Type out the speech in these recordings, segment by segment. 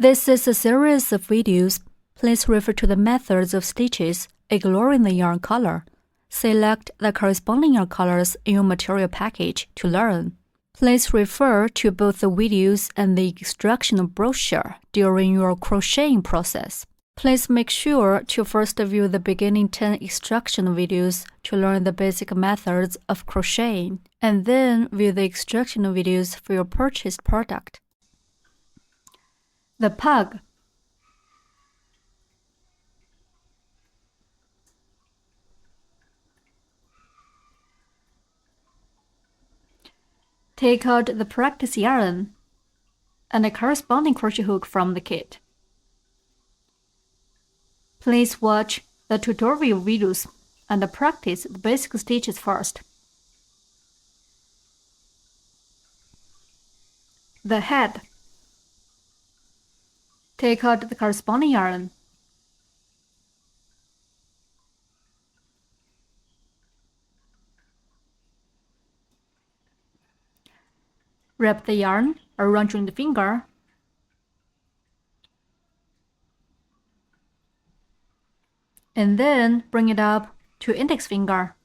This is a series of videos. Please refer to the methods of stitches, ignoring the yarn color. Select the corresponding yarn colors in your material package to learn. Please refer to both the videos and the instructional brochure during your crocheting process. Please make sure to first view the beginning 10 instructional videos to learn the basic methods of crocheting, and then view the instructional videos for your purchased product. The Pug. Take out the practice yarn and a corresponding crochet hook from the kit. Please watch the tutorial videos and practice the basic stitches first. The head. Take out the corresponding yarn. Wrap the yarn around your finger. And then bring it up to index finger.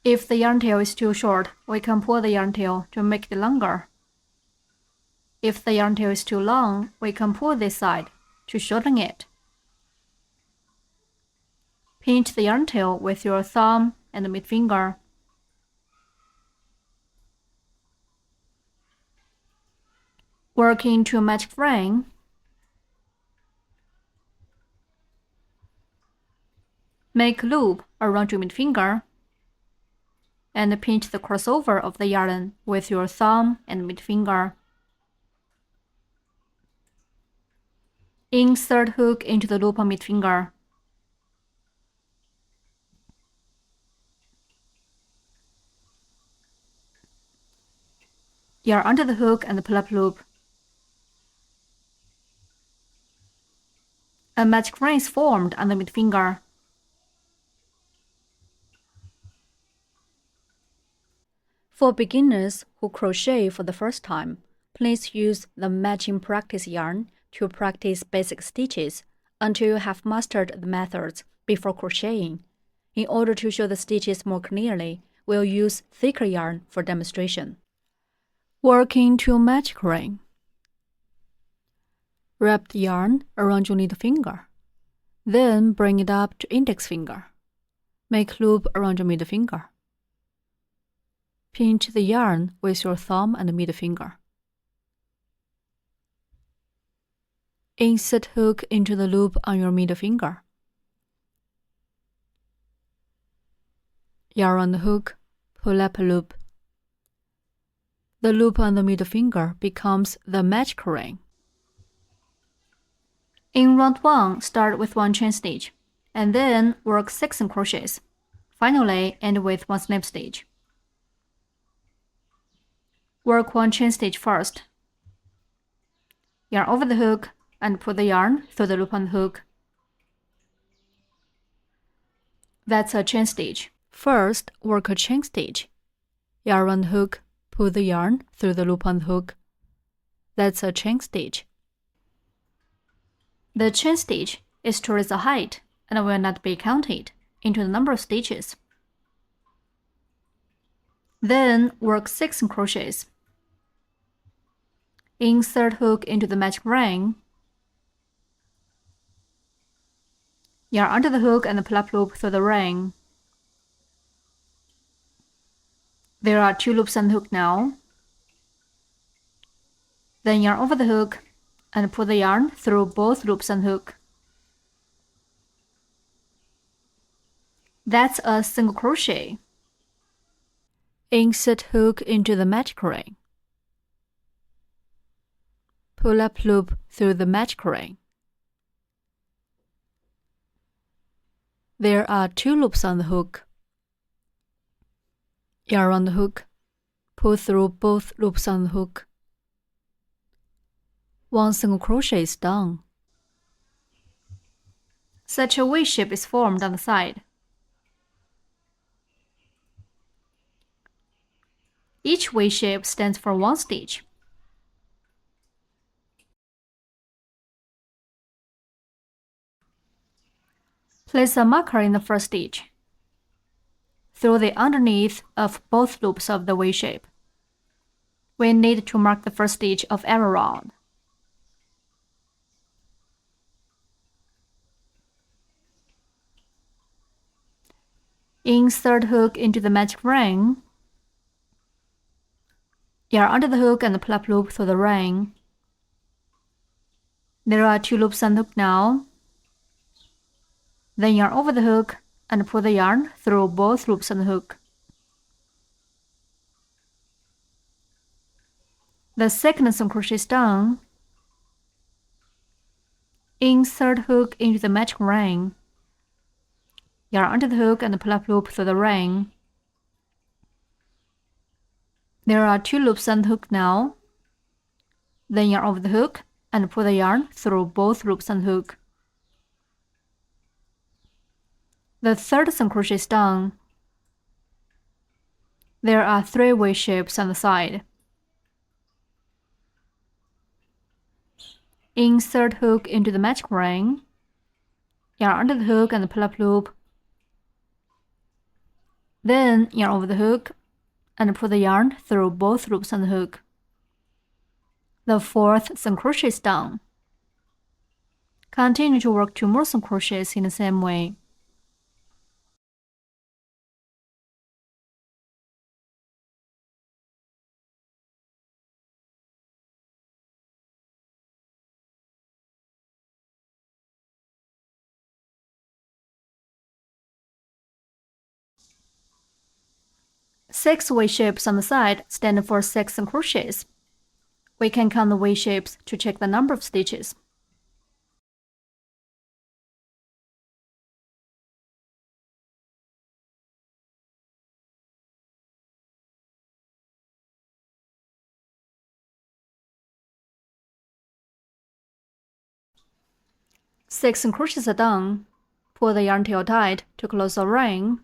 If the yarn tail is too short, we can pull the yarn tail to make it longer. If the yarn tail is too long, we can pull this side to shorten it. Pinch the yarn tail with your thumb and middle finger. Work into a magic frame. Make a loop around your middle finger and pinch the crossover of the yarn with your thumb and middle finger. Insert hook into the loop on middle finger. Yarn under the hook and pull up loop. A magic ring is formed on the middle finger. For beginners who crochet for the first time, please use the matching practice yarn to practice basic stitches until you have mastered the methods before crocheting. In order to show the stitches more clearly, we'll use thicker yarn for demonstration. Work into a magic ring. Wrap the yarn around your little finger. Then bring it up to index finger. Make a loop around your middle finger. Pinch the yarn with your thumb and middle finger. Insert hook into the loop on your middle finger. Yarn on the hook, pull up a loop. The loop on the middle finger becomes the magic ring. In round 1, start with 1 chain stitch, and then work 6 single crochets. Finally, end with 1 slip stitch. Work 1 chain stitch first. Yarn over the hook and pull the yarn through the loop on the hook. That's a chain stitch. First, work a chain stitch. Yarn on the hook, pull the yarn through the loop on the hook. That's a chain stitch. The chain stitch is towards the height and will not be counted into the number of stitches. Then work 6 single crochets. Insert hook into the magic ring. Yarn under the hook and pull up loop through the ring. There are 2 loops on the hook now. Then yarn over the hook and pull the yarn through both loops on the hook. That's a single crochet. Insert hook into the magic ring. Pull up loop through the magic ring. There are 2 loops on the hook. Yarn on the hook, pull through both loops on the hook. 1 single crochet is done. Such a V shape is formed on the side. Each V shape stands for 1 stitch. Place a marker in the first stitch, through the underneath of both loops of the V shape. We need to mark the first stitch of every round. Insert hook into the magic ring. Yarn under the hook and pull up loop through the ring. There are 2 loops on the hook now. Then yarn over the hook and pull the yarn through both loops on the hook. The second single crochet is done. Insert hook into the magic ring. Yarn under the hook and pull up loop through the ring. There are 2 loops on the hook now. Then yarn over the hook and pull the yarn through both loops on the hook. The third single crochet is done. There are 3 V shapes on the side. Insert hook into the magic ring. Yarn under the hook and pull up loop. Then yarn over the hook and pull the yarn through both loops on the hook. The fourth single crochet is done. Continue to work 2 more single crochets in the same way. Six V shapes on the side stand for 6 single crochets. We can count the V shapes to check the number of stitches. Six single crochets are done. Pull the yarn tail tight to close the ring.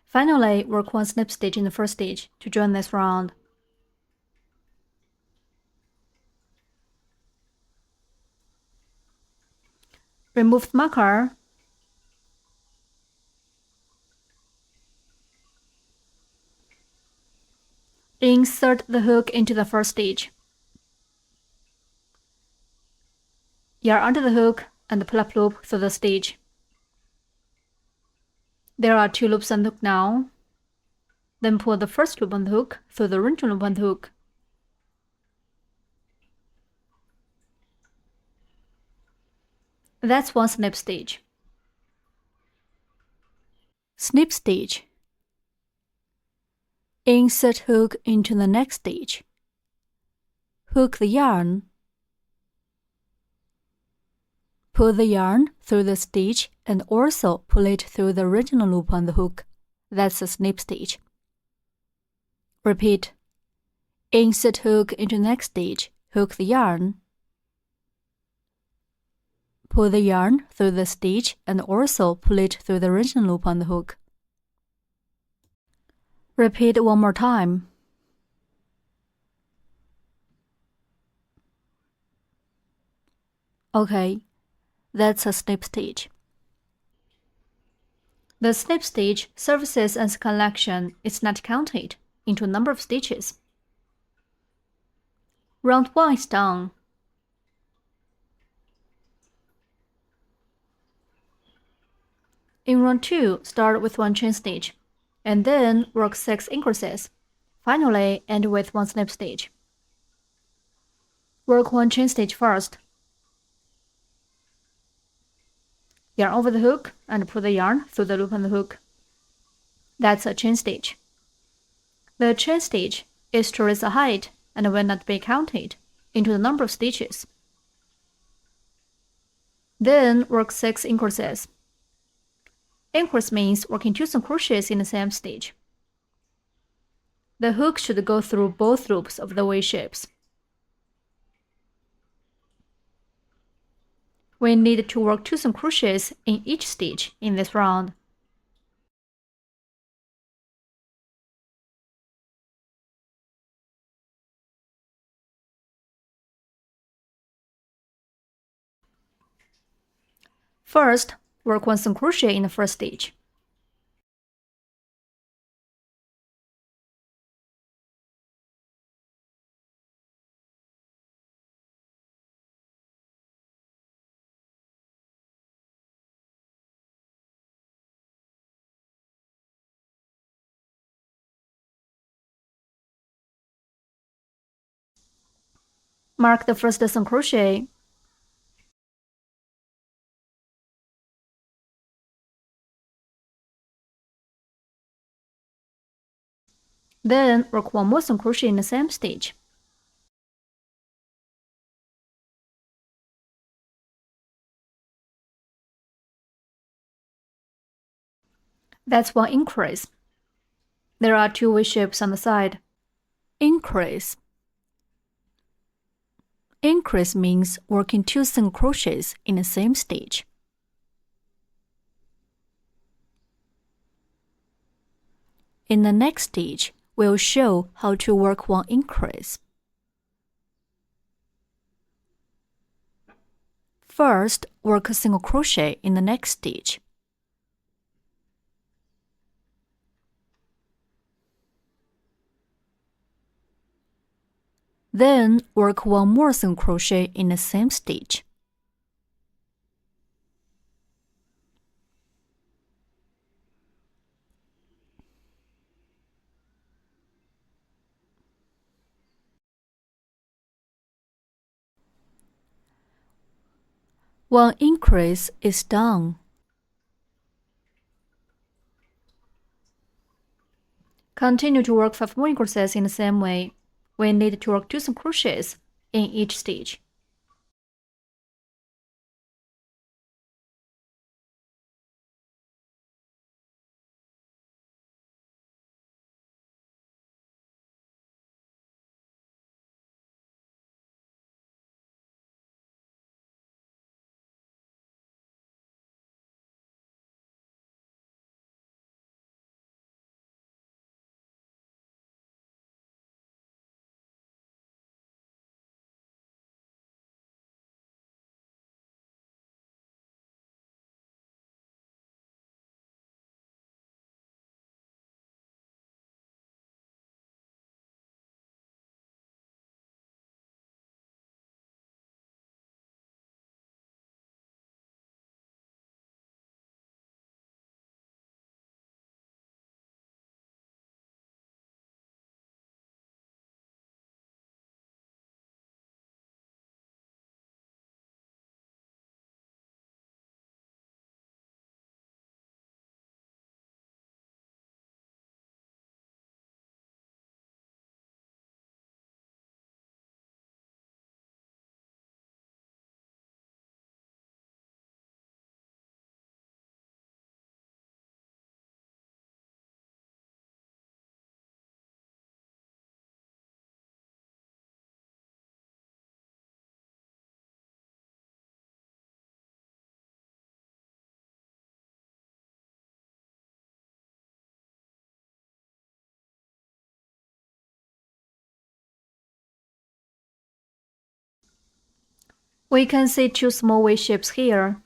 Finally, work 1 slip stitch in the first stitch to join this round. Remove the marker. Insert the hook into the first stitch. Yarn under the hook and pull up loop through the stitch. There are 2 loops on the hook now. Then pull the first loop on the hook through the original loop on the hook. That's 1 snip stitch. Snip stitch. Insert hook into the next stitch. Hook the yarn. Pull the yarn through the stitch and also pull it through the original loop on the hook. That's a snip stitch. Repeat. Insert hook into next stitch. Hook the yarn. Pull the yarn through the stitch and also pull it through the original loop on the hook. Repeat 1 more time. Okay, that's a snip stitch. The snip stitch serves as a collection. It's not counted into a number of stitches. Round 1 is done. In round 2, start with 1 chain stitch, and then work 6 increases. Finally, end with 1 snip stitch. Work 1 chain stitch first. Yarn over the hook and pull the yarn through the loop on the hook. That's a chain stitch. The chain stitch is to raise the height and will not be counted into the number of stitches. Then work 6 increases. Increase means working 2 single crochets in the same stitch. The hook should go through both loops of the V shapes. We need to work 2 single crochets in each stitch in this round. First, work 1 single crochet in the first stitch. Mark the first single crochet. Then work 1 more single crochet in the same stitch. That's 1 increase. There are 2 V shapes on the side. Increase. Increase means working 2 single crochets in the same stitch. In the next stitch, we'll show how to work 1 increase. First, work a single crochet in the next stitch. Then work 1 more single crochet in the same stitch. One increase is done. Continue to work 5 more increases in the same way. We need to work 2 single crochets in each stitch. We can see 2 small V shapes here.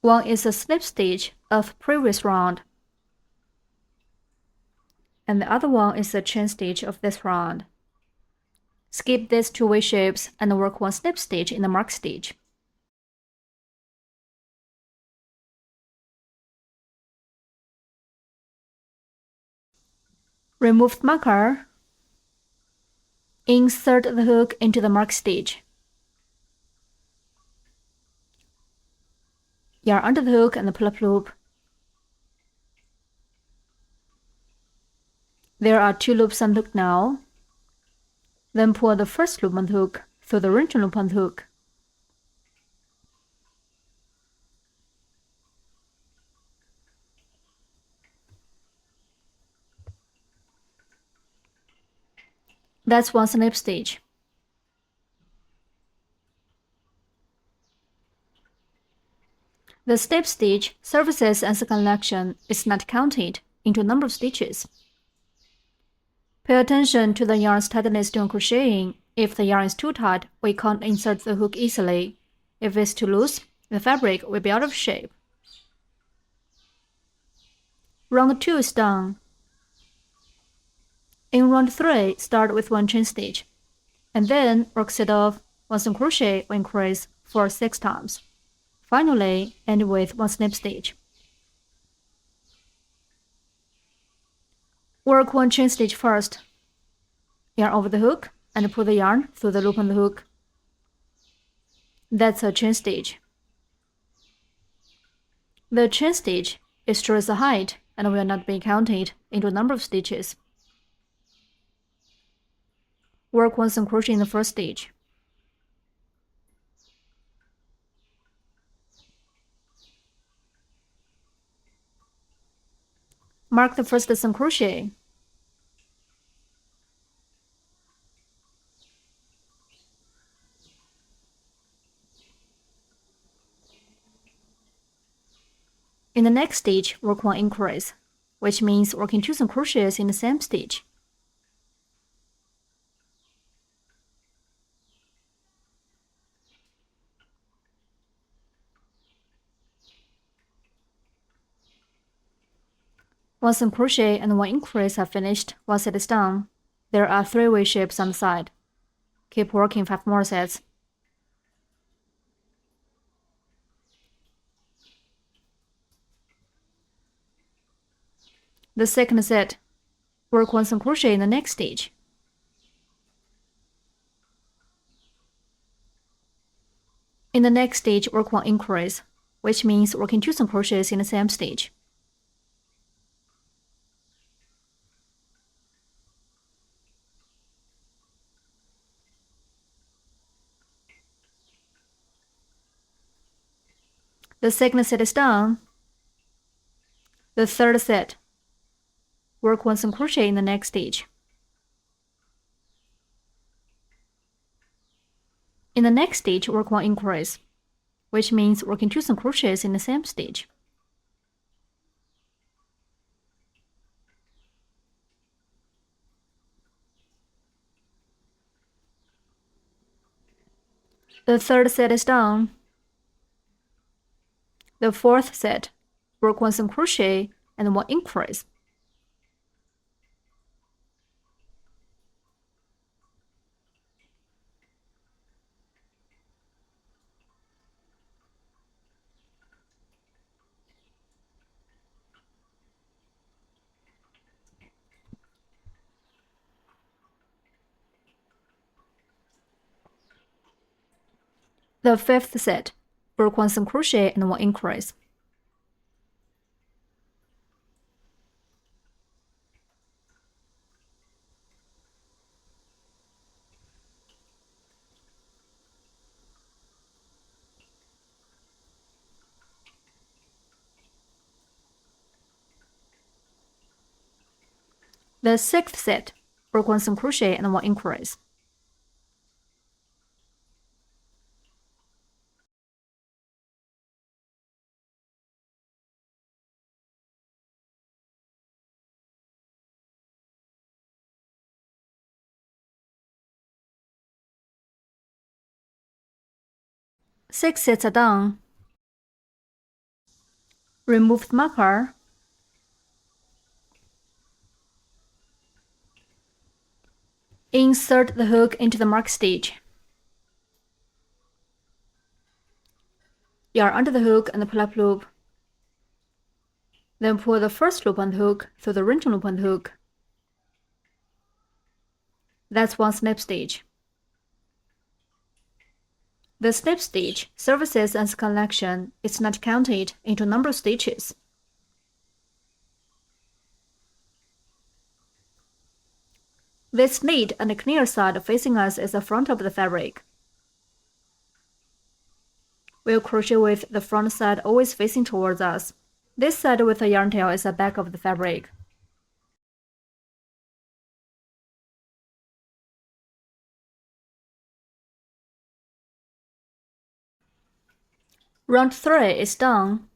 One is a slip stitch of previous round, and the other one is a chain stitch of this round. Skip these 2 V shapes and work 1 slip stitch in the mark stitch. Remove the marker. Insert the hook into the mark stitch. Yarn under the hook and pull up loop. There are 2 loops on the hook now. Then pull the first loop on the hook through the wrenching loop on the hook. That's one slip stitch. The slip stitch serves as a collection. It's not counted into number of stitches. Pay attention to the yarn's tightness during crocheting. If the yarn is too tight, we can't insert the hook easily. If it's too loose, the fabric will be out of shape. Round 2 is done. In round 3, start with 1 chain stitch, and then work set off 1 single crochet or increase for 6 times. Finally, end with 1 slip stitch. Work 1 chain stitch first. Yarn over the hook and pull the yarn through the loop on the hook. That's a chain stitch. The chain stitch is true as a height and will not be counted into number of stitches. Work 1 single crochet in the first stitch. Mark the first single crochet. In the next stitch, work 1 increase, which means working 2 single crochets in the same stitch. One single crochet and 1 increase are finished. One set is done. There are 3 V shapes on the side. Keep working 5 more sets. The second set, work 1 single crochet in the next stitch. In the next stitch, work 1 increase, which means working 2 single crochets in the same stitch. The second set is done. The third set, work 1 single crochet in the next stitch. In the next stitch, work 1 increase, which means working 2 single crochets in the same stitch. The third set is done. The fourth set, work 1 single crochet and 1 increase. The fifth set, work 1 single crochet and 1 increase. The sixth set, work 1 single crochet and 1 increase. Six sets are done. Remove the marker. Insert the hook into the mark stitch. Yarn under the hook and pull up loop. Then pull the first loop on the hook through the wrenching loop on the hook. That's 1 slip stitch. The slip stitch serves as a collection. It's not counted into number of stitches. This neat and clear side facing us is the front of the fabric. We'll crochet with the front side always facing towards us. This side with the yarn tail is the back of the fabric. Round 3 is done.